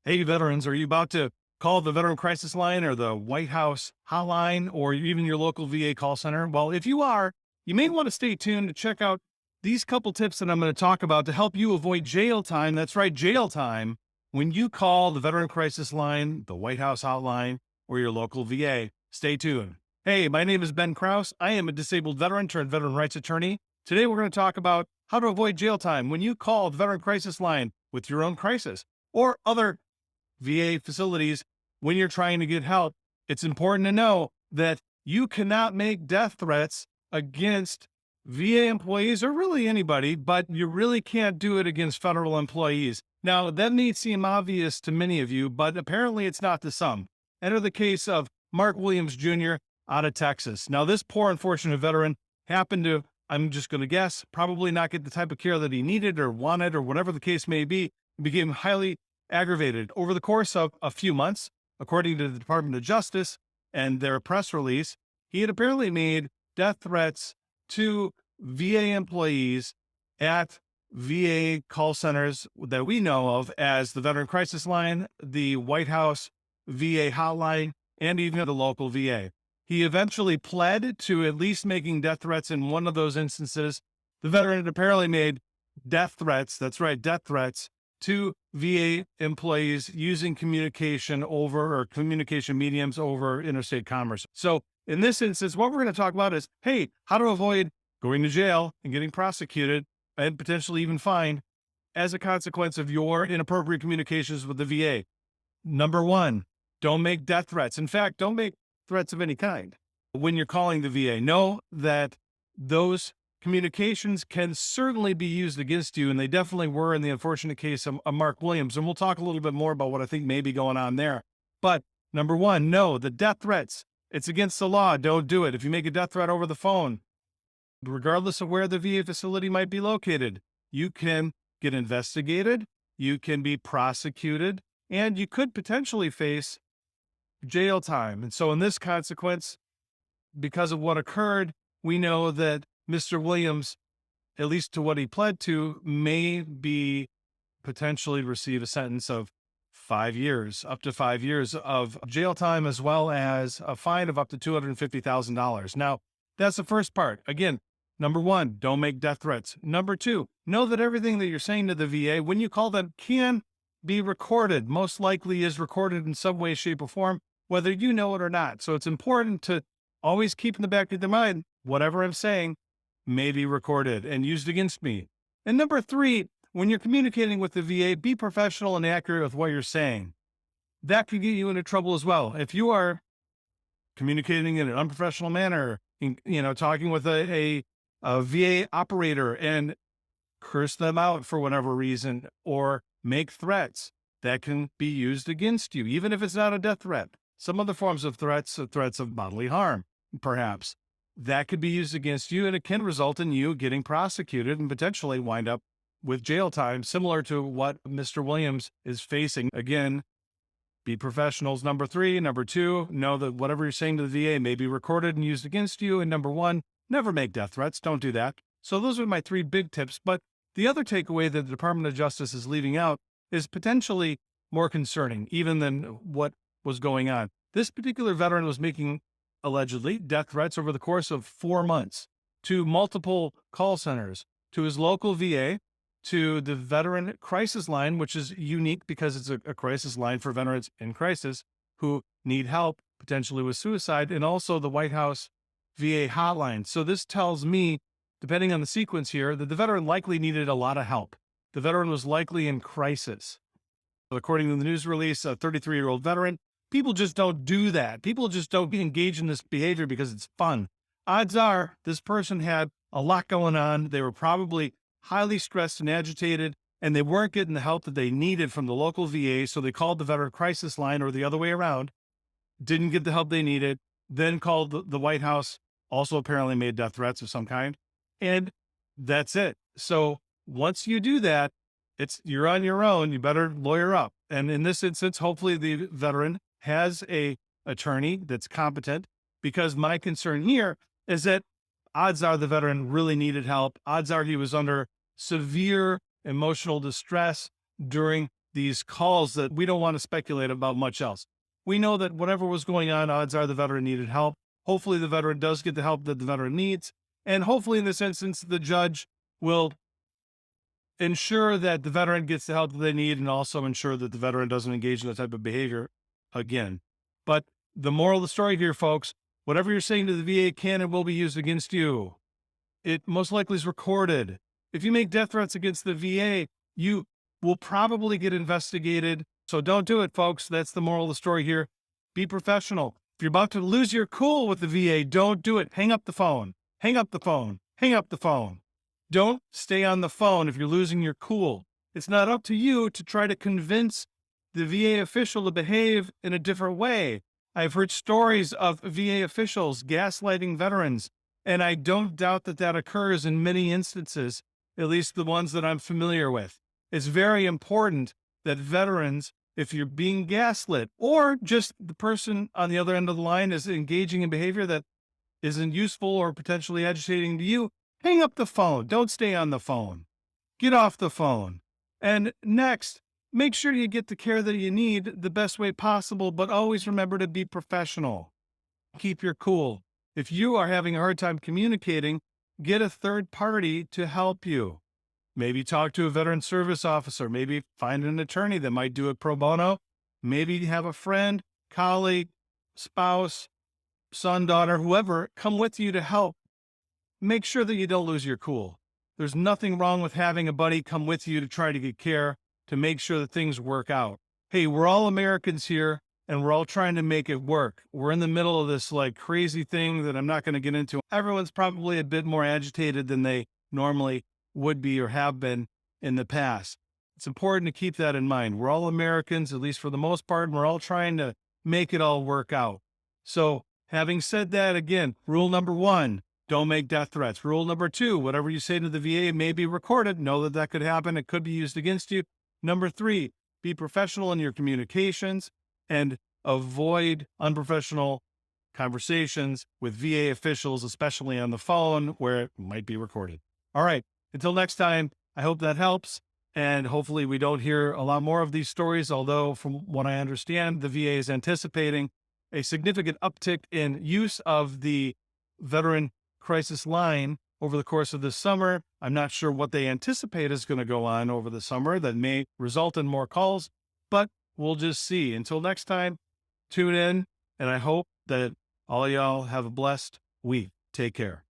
Hey, veterans, are you about to call the Veteran Crisis Line or the White House Hotline or even your local VA call center? Well, if you are, you may want to stay tuned to check out these couple tips that I'm going to talk about to help you avoid jail time. That's right, jail time when you call the Veteran Crisis Line, the White House Hotline, or your local VA. Stay tuned. Hey, my name is Ben Krause. I am a disabled veteran turned veteran rights attorney. Today, we're going to talk about how to avoid jail time when you call the Veteran Crisis Line with your own crisis or other VA facilities. When you're trying to get help, it's important to know that you cannot make death threats against VA employees or really anybody, but you really can't do it against federal employees. Now, that may seem obvious to many of you, but apparently it's not to some. Enter the case of Mark Williams Jr. out of Texas. Now, this poor, unfortunate veteran happened to, I'm just going to guess, probably not get the type of care that he needed or wanted or whatever the case may be. He became highly aggravated over the course of a few months. According to the Department of Justice and their press release, he had apparently made death threats to VA employees at VA call centers that we know of as the Veteran Crisis Line, the White House VA Hotline, and even the local VA. He eventually pled to at least making death threats in one of those instances. The veteran had apparently made death threats, that's right, death threats, to VA employees using communication mediums over interstate commerce. So in this instance, what we're going to talk about is, hey, how to avoid going to jail and getting prosecuted and potentially even fined as a consequence of your inappropriate communications with the VA. Number one, don't make death threats. In fact, don't make threats of any kind. When you're calling the VA, know that those communications can certainly be used against you, and they definitely were in the unfortunate case of Mark Williams. And we'll talk a little bit more about what I think may be going on there. But number one, know the death threats. It's against the law. Don't do it. If you make a death threat over the phone, regardless of where the VA facility might be located, you can get investigated, you can be prosecuted, and you could potentially face jail time. And so in this consequence, because of what occurred, we know that Mr. Williams, at least to what he pled to, may be potentially receive a sentence of 5 years, up to 5 years of jail time, as well as a fine of up to $250,000. Now, that's the first part. Again, number one, don't make death threats. Number two, know that everything that you're saying to the VA, when you call them, can be recorded. Most likely is recorded in some way, shape, or form, whether you know it or not. So it's important to always keep in the back of your mind, whatever I'm saying may be recorded and used against me. And number three, when you're communicating with the VA, be professional and accurate with what you're saying. That could get you into trouble as well. If you are communicating in an unprofessional manner, talking with a VA operator and curse them out for whatever reason or make threats, that can be used against you, even if it's not a death threat. Some other forms of threats of bodily harm, perhaps, that could be used against you, and it can result in you getting prosecuted and potentially wind up with jail time, similar to what Mr. Williams is facing. Again, be professionals. Number three. Number two, know that whatever you're saying to the VA may be recorded and used against you. And number one, never make death threats. Don't do that. So those are my three big tips. But the other takeaway that the Department of Justice is leaving out is potentially more concerning, even than what was going on. This particular veteran was making allegedly death threats over the course of 4 months to multiple call centers, to his local VA, to the Veteran Crisis Line, which is unique because it's a crisis line for veterans in crisis who need help, potentially with suicide, and also the White House VA Hotline. So this tells me, depending on the sequence here, that the veteran likely needed a lot of help. The veteran was likely in crisis. According to the news release, a 33-year-old veteran, people just don't do that. People just don't engage in this behavior because it's fun. Odds are this person had a lot going on. They were probably highly stressed and agitated, and they weren't getting the help that they needed from the local VA. So they called the Veteran Crisis Line, or the other way around, didn't get the help they needed, then called the White House, also apparently made death threats of some kind. And that's it. So once you do that, you're on your own. You better lawyer up. And in this instance, hopefully the veteran has a attorney that's competent, because my concern here is that odds are the veteran really needed help. Odds are he was under severe emotional distress during these calls that we don't want to speculate about much else. We know that whatever was going on, odds are the veteran needed help. Hopefully the veteran does get the help that the veteran needs. And hopefully in this instance, the judge will ensure that the veteran gets the help that they need and also ensure that the veteran doesn't engage in that type of behavior again. But the moral of the story here, folks, whatever you're saying to the VA can and will be used against you. It most likely is recorded. If you make death threats against the VA, you will probably get investigated. So don't do it, folks. That's the moral of the story here. Be professional. If you're about to lose your cool with the VA, don't do it. Hang up the phone. Hang up the phone. Hang up the phone. Don't stay on the phone if you're losing your cool. It's not up to you to try to convince the VA official to behave in a different way. I've heard stories of VA officials gaslighting veterans, and I don't doubt that that occurs in many instances, at least the ones that I'm familiar with. It's very important that veterans, if you're being gaslit, or just the person on the other end of the line is engaging in behavior that isn't useful or potentially agitating to you, hang up the phone. Don't stay on the phone. Get off the phone. And next, make sure you get the care that you need the best way possible, but always remember to be professional. Keep your cool. If you are having a hard time communicating, get a third party to help you. Maybe talk to a veteran service officer. Maybe find an attorney that might do it pro bono. Maybe have a friend, colleague, spouse, son, daughter, whoever, come with you to help. Make sure that you don't lose your cool. There's nothing wrong with having a buddy come with you to try to get care, to make sure that things work out. Hey, we're all Americans here, and we're all trying to make it work. We're in the middle of this like crazy thing that I'm not going to get into. Everyone's probably a bit more agitated than they normally would be or have been in the past. It's important to keep that in mind. We're all Americans, at least for the most part, and we're all trying to make it all work out. So having said that, again, rule number 1, don't make death threats. Rule number 2, whatever you say to the VA may be recorded. Know that that could happen. It could be used against you. Number 3, be professional in your communications and avoid unprofessional conversations with VA officials, especially on the phone where it might be recorded. All right. Until next time, I hope that helps. And hopefully we don't hear a lot more of these stories, although from what I understand, the VA is anticipating a significant uptick in use of the veteran crisis line over the course of this summer. I'm not sure what they anticipate is going to go on over the summer that may result in more calls, but we'll just see. Until next time, tune in, and I hope that all y'all have a blessed week. Take care.